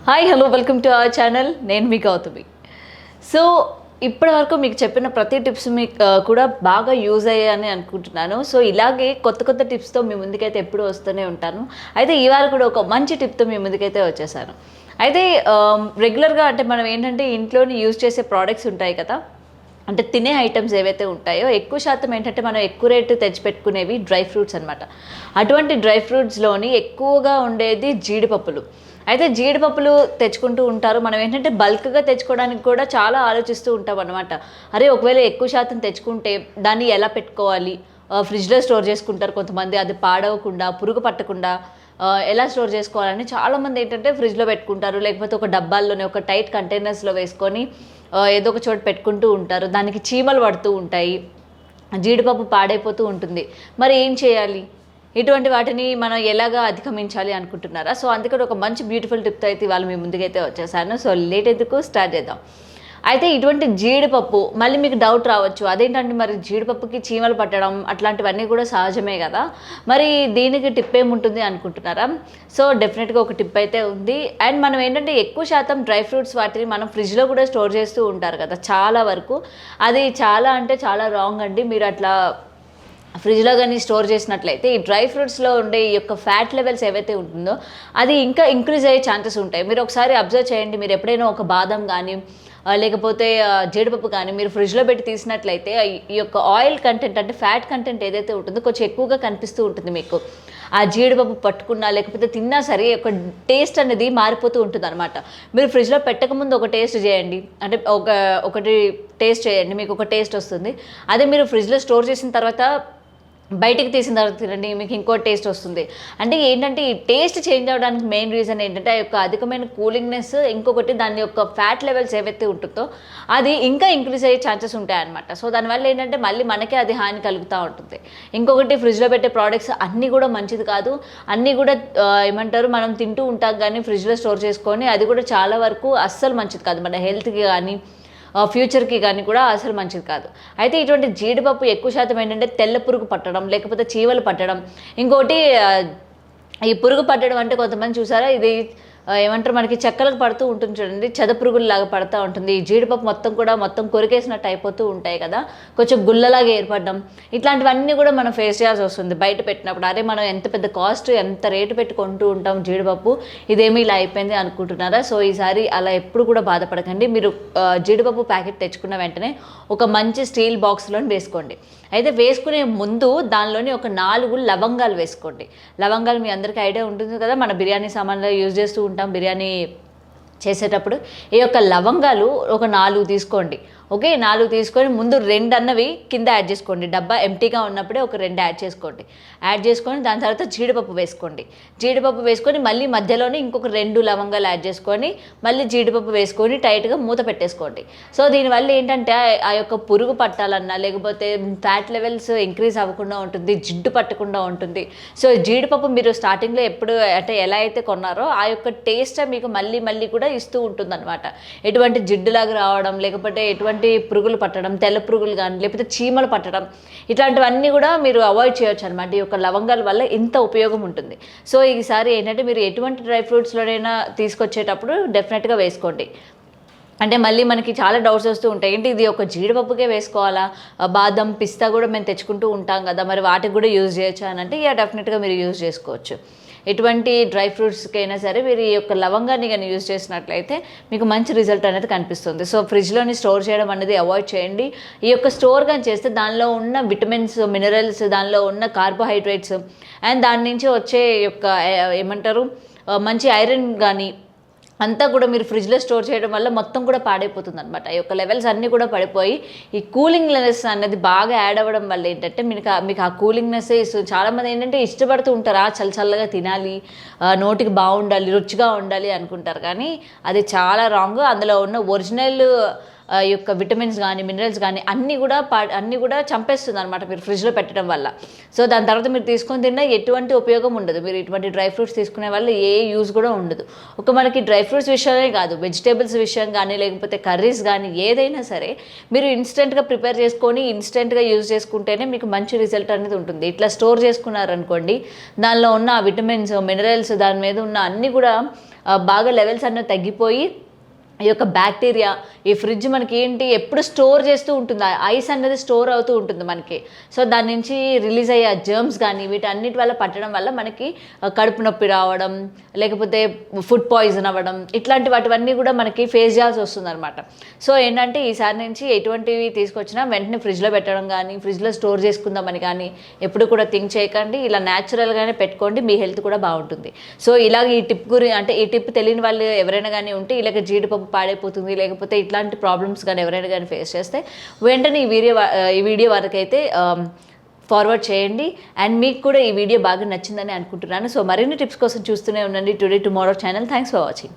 Hi hello welcome to our channel. నేను మీ Gautami. So ఇప్పటి వరకు మీకు చెప్పిన ప్రతి టిప్స్ మీకు కూడా బాగా యూజ్ అయ్యాయని అనుకుంటున్నాను. సో ఇలాగే కొత్త కొత్త టిప్స్తో మీ ముందుకైతే ఎప్పుడూ వస్తూనే ఉంటాను. అయితే ఇవాళ కూడా ఒక మంచి టిప్తో మీ ముందుకైతే వచ్చేసాను. అయితే రెగ్యులర్గా అంటే మనం ఏంటంటే ఇంట్లోని యూజ్ చేసే ప్రోడక్ట్స్ ఉంటాయి కదా, అంటే తినే ఐటమ్స్ ఏవైతే ఉంటాయో ఎక్కువ శాతం ఏంటంటే మనం ఎక్కువ రేటు తెచ్చిపెట్టుకునేవి డ్రై ఫ్రూట్స్ అనమాట. అటువంటి డ్రై ఫ్రూట్స్లోని ఎక్కువగా ఉండేది జీడిపప్పులు. అయితే జీడిపప్పులు తెచ్చుకుంటూ ఉంటారు. మనం ఏంటంటే బల్క్గా తెచ్చుకోవడానికి కూడా చాలా ఆలోచిస్తూ ఉంటాం అనమాట. అరే ఒకవేళ ఎక్కువ శాతం తెచ్చుకుంటే దాన్ని ఎలా పెట్టుకోవాలి, ఫ్రిడ్జ్లో స్టోర్ చేసుకుంటారు కొంతమంది, అది పాడవకుండా పురుగు పట్టకుండా ఎలా స్టోర్ చేసుకోవాలని చాలామంది ఏంటంటే ఫ్రిడ్జ్లో పెట్టుకుంటారు, లేకపోతే ఒక డబ్బాల్లోనే ఒక టైట్ కంటైనర్స్లో వేసుకొని ఏదో ఒక చోట పెట్టుకుంటూ ఉంటారు. దానికి చీమలు పడుతూ ఉంటాయి, జీడిపప్పు పాడైపోతూ ఉంటుంది. మరి ఏం చేయాలి, ఇటువంటి వాటిని మనం ఎలాగా అధిగమించాలి అనుకుంటున్నారా? సో అందుకని ఒక మంచి బ్యూటిఫుల్ టిప్తో అయితే ఇవాళ మీ ముందుకైతే వచ్చేసాను. సో లేట్ ఎందుకు, స్టార్ట్ చేద్దాం. అయితే ఇటువంటి జీడిపప్పు, మళ్ళీ మీకు డౌట్ రావచ్చు, అదేంటంటే మరి జీడిపప్పుకి చీమలు పట్టడం అట్లాంటివన్నీ కూడా సహజమే కదా, మరి దీనికి టిప్ ఏముంటుంది అనుకుంటున్నారా? సో డెఫినెట్గా ఒక టిప్ అయితే ఉంది. అండ్ మనం ఏంటంటే ఎక్కువ శాతం డ్రై ఫ్రూట్స్ వాటిని మనం ఫ్రిడ్జ్లో కూడా స్టోర్ చేస్తూ ఉంటారు కదా చాలా వరకు. అది చాలా అంటే చాలా రాంగ్ అండి. మీరు అట్లా ఫ్రిడ్జ్లో కానీ స్టోర్ చేసినట్లయితే ఈ డ్రై ఫ్రూట్స్లో ఉండే ఈ యొక్క ఫ్యాట్ లెవెల్స్ ఏవైతే ఉంటుందో అది ఇంకా ఇంక్రీజ్ అయ్యే ఛాన్సెస్ ఉంటాయి. మీరు ఒకసారి అబ్జర్వ్ చేయండి. మీరు ఎప్పుడైనా ఒక బాదం కానీ లేకపోతే జీడిపప్పు కానీ మీరు ఫ్రిడ్జ్లో పెట్టి తీసినట్లయితే ఈ యొక్క ఆయిల్ కంటెంట్ అంటే ఫ్యాట్ కంటెంట్ ఏదైతే ఉంటుందో కొంచెం ఎక్కువగా కనిపిస్తూ ఉంటుంది మీకు. ఆ జీడిపప్పు పట్టుకున్నా లేకపోతే తిన్నా సరే ఒక టేస్ట్ అనేది మారిపోతూ ఉంటుంది అనమాట. మీరు ఫ్రిడ్జ్లో పెట్టకముందు ఒక టేస్ట్ చేయండి, అంటే ఒకటి టేస్ట్ చేయండి, మీకు ఒక టేస్ట్ వస్తుంది. అదే మీరు ఫ్రిడ్జ్లో స్టోర్ చేసిన తర్వాత బయటికి తీసిన తర్వాత తినండి, మీకు ఇంకో టేస్ట్ వస్తుంది. అంటే ఏంటంటే ఈ టేస్ట్ చేంజ్ అవ్వడానికి మెయిన్ రీజన్ ఏంటంటే ఆ యొక్క అధికమైన కూలింగ్నెస్, ఇంకొకటి దాని యొక్క ఫ్యాట్ లెవెల్స్ ఏవైతే ఉంటుందో అది ఇంకా ఇంక్రీజ్ అయ్యే ఛాన్సెస్ ఉంటాయన్నమాట. సో దానివల్ల ఏంటంటే మళ్ళీ మనకే అది హాని కలుగుతూ ఉంటుంది. ఇంకొకటి ఫ్రిడ్జ్లో పెట్టే ప్రోడక్ట్స్ అన్నీ కూడా మంచిది కాదు. అన్నీ కూడా ఏమంటారు, మనం తింటూ ఉంటాం కానీ ఫ్రిడ్జ్లో స్టోర్ చేసుకొని అది కూడా చాలా వరకు అస్సలు మంచిది కాదు, మన హెల్త్కి కానీ ఫ్యూచర్కి కానీ కూడా అసలు మంచిది కాదు. అయితే ఇటువంటి జీడిపప్పు ఎక్కువ శాతం ఏంటంటే తెల్ల పురుగు పట్టడం, లేకపోతే చీమలు పట్టడం, ఇంకోటి ఈ పురుగు పట్టడం అంటే కొంతమంది చూసారా, ఇది ఏమంటారు మనకి చెక్కలకు పడుతూ ఉంటుంది చూడండి, చెదపురుగుల్లాగా పడుతూ ఉంటుంది. ఈ జీడిపప్పు మొత్తం కొరికేసినట్టు అయిపోతూ ఉంటాయి కదా, కొంచెం గుల్లలాగా ఏర్పడడం, ఇట్లాంటివన్నీ కూడా మనం ఫేస్ చేయాల్సి వస్తుంది బయట పెట్టినప్పుడు. అరే మనం ఎంత పెద్ద కాస్ట్, ఎంత రేటు పెట్టి కొంటూ ఉంటాం జీడిపప్పు, ఇదేమీ ఇలా అయిపోయింది అనుకుంటున్నారా? సో ఈసారి అలా ఎప్పుడు కూడా బాధపడకండి. మీరు జీడిపప్పు ప్యాకెట్ తెచ్చుకున్న వెంటనే ఒక మంచి స్టీల్ బాక్స్లో వేసుకోండి. అయితే వేసుకునే ముందు దానిలోని ఒక 4 లవంగాలు వేసుకోండి. లవంగాలు మీ అందరికీ ఐడియా ఉంటుంది కదా, మన బిర్యానీ సామాన్లో యూజ్ చేస్తూ ఉంటాం బిర్యానీ చేసేటప్పుడు. ఈ యొక్క లవంగాలు ఒక 4 తీసుకోండి. ఓకే, 4 తీసుకొని ముందు 2 అన్నవి కింద యాడ్ చేసుకోండి. డబ్బా ఎంటీగా ఉన్నప్పుడే ఒక 2 యాడ్ చేసుకోండి. యాడ్ చేసుకొని దాని తర్వాత జీడిపప్పు వేసుకోండి. జీడిపప్పు వేసుకొని మళ్ళీ మధ్యలోనే ఇంకొక 2 లవంగాలు యాడ్ చేసుకొని మళ్ళీ జీడిపప్పు వేసుకొని టైట్గా మూత పెట్టేసుకోండి. సో దీనివల్ల ఏంటంటే ఆ యొక్క పురుగు పట్టాలన్నా లేకపోతే ఫ్యాట్ లెవెల్స్ ఇంక్రీజ్ అవ్వకుండా ఉంటుంది, జిడ్డు పట్టకుండా ఉంటుంది. సో జీడిపప్పు మీరు స్టార్టింగ్లో ఎప్పుడు అంటే ఎలా అయితే కొన్నారో ఆ యొక్క టేస్ట్ మీకు మళ్ళీ మళ్ళీ కూడా ఇస్తూ ఉంటుంది అనమాట. ఎటువంటి జిడ్డులాగా రావడం, లేకపోతే ఎటువంటి పురుగులు పట్టడం, తెల్ల పురుగులు కానీ లేకపోతే చీమలు పట్టడం, ఇట్లాంటివన్నీ కూడా మీరు అవాయిడ్ చేయొచ్చు అనమాట. ఈ యొక్క లవంగాల వల్ల ఇంత ఉపయోగం ఉంటుంది. సో ఈసారి ఏంటంటే మీరు ఎటువంటి డ్రై ఫ్రూట్స్లోనైనా తీసుకొచ్చేటప్పుడు డెఫినెట్గా వేసుకోండి. అంటే మళ్ళీ మనకి చాలా డౌట్స్ వస్తూ ఉంటాయి, ఏంటి ఇది ఒక జీడిపప్పుకే వేసుకోవాలా, బాదం పిస్తా కూడా మేము తెచ్చుకుంటూ ఉంటాం కదా, మరి వాటికి కూడా యూజ్ చేయొచ్చు అని అంటే డెఫినెట్గా మీరు యూజ్ చేసుకోవచ్చు. ఎటువంటి డ్రై ఫ్రూట్స్కైనా సరే మీరు ఈ యొక్క లవంగాన్ని కానీ యూజ్ చేసినట్లయితే మీకు మంచి రిజల్ట్ అనేది కనిపిస్తుంది. సో ఫ్రిడ్జ్లోని స్టోర్ చేయడం అనేది అవాయిడ్ చేయండి. ఈ యొక్క స్టోర్ కానీ చేస్తే దానిలో ఉన్న విటమిన్స్, మినరల్స్, దానిలో ఉన్న కార్బోహైడ్రేట్స్ అండ్ దాని నుంచి వచ్చే యొక్క ఏమంటారు మంచి ఐరన్ కానీ అంతా కూడా మీరు ఫ్రిడ్జ్లో స్టోర్ చేయడం వల్ల మొత్తం కూడా పాడైపోతుంది అనమాట. ఈ యొక్క లెవెల్స్ అన్నీ కూడా పడిపోయి ఈ కూలింగ్నెస్ అనేది బాగా యాడ్ అవ్వడం వల్ల ఏంటంటే మీకు ఆ కూలింగ్నెస్ చాలామంది ఏంటంటే ఇష్టపడుతూ ఉంటారు, చల్లగా తినాలి, నోటికి బాగుండాలి, రుచిగా ఉండాలి అనుకుంటారు, కానీ అది చాలా రాంగ్. అందులో ఉన్న ఒరిజినల్ యొక్క విటమిన్స్ కానీ మినరల్స్ కానీ అన్నీ కూడా చంపేస్తుంది అనమాట మీరు ఫ్రిడ్జ్లో పెట్టడం వల్ల. సో దాని తర్వాత మీరు తీసుకొని తిన్నా ఎటువంటి ఉపయోగం ఉండదు. మీరు ఇటువంటి డ్రై ఫ్రూట్స్ తీసుకునే వల్ల ఏ యూజ్ కూడా ఉండదు. ఒక మనకి డ్రై ఫ్రూట్స్ విషయమే కాదు, వెజిటేబుల్స్ విషయం కానీ లేకపోతే కర్రీస్ కానీ ఏదైనా సరే మీరు ఇన్స్టెంట్గా ప్రిపేర్ చేసుకొని ఇన్స్టెంట్గా యూజ్ చేసుకుంటేనే మీకు మంచి రిజల్ట్ అనేది ఉంటుంది. ఇట్లా స్టోర్ చేసుకున్నారనుకోండి, దానిలో ఉన్న విటమిన్స్, మినరల్స్, దాని మీద ఉన్న అన్నీ కూడా బాగా లెవెల్స్ అన్నవి తగ్గిపోయి ఈ యొక్క బ్యాక్టీరియా ఈ ఫ్రిడ్జ్ మనకి ఏంటి ఎప్పుడు స్టోర్ చేస్తూ ఉంటుంది, ఐస్ అనేది స్టోర్ అవుతూ ఉంటుంది మనకి. సో దాని నుంచి రిలీజ్ అయ్యే జర్మ్స్ కానీ వీటన్నిటి వల్ల పట్టడం వల్ల మనకి కడుపు నొప్పి రావడం, లేకపోతే ఫుడ్ పాయిజన్ అవ్వడం, ఇట్లాంటి వాటివన్నీ కూడా మనకి ఫేస్ చేయాల్సి వస్తుంది అనమాట. సో ఏంటంటే ఈసారి నుంచి ఎటువంటివి తీసుకొచ్చినా వెంటనే ఫ్రిడ్జ్లో పెట్టడం కానీ ఫ్రిడ్జ్లో స్టోర్ చేసుకుందామని కానీ ఎప్పుడు కూడా థింక్ చేయకండి. ఇలా న్యాచురల్గానే పెట్టుకోండి, మీ హెల్త్ కూడా బాగుంటుంది. సో ఇలాగ ఈ టిప్ అంటే ఈ టిప్ తెలియని వాళ్ళు ఎవరైనా కానీ ఉంటే ఇలాగ జీడిపప్పు పాడైపోతుంది లేకపోతే ఇట్లాంటి ప్రాబ్లమ్స్ కానీ ఎవరైనా కానీ ఫేస్ చేస్తే వెంటనే ఈ వీడియో వరకైతే ఫార్వర్డ్ చేయండి. అండ్ మీకు కూడా ఈ వీడియో బాగా నచ్చిందని అనుకుంటున్నాను. సో మరిన్ని టిప్స్ కోసం చూస్తూనే ఉండండి today tomorrow channel. Thanks for watching.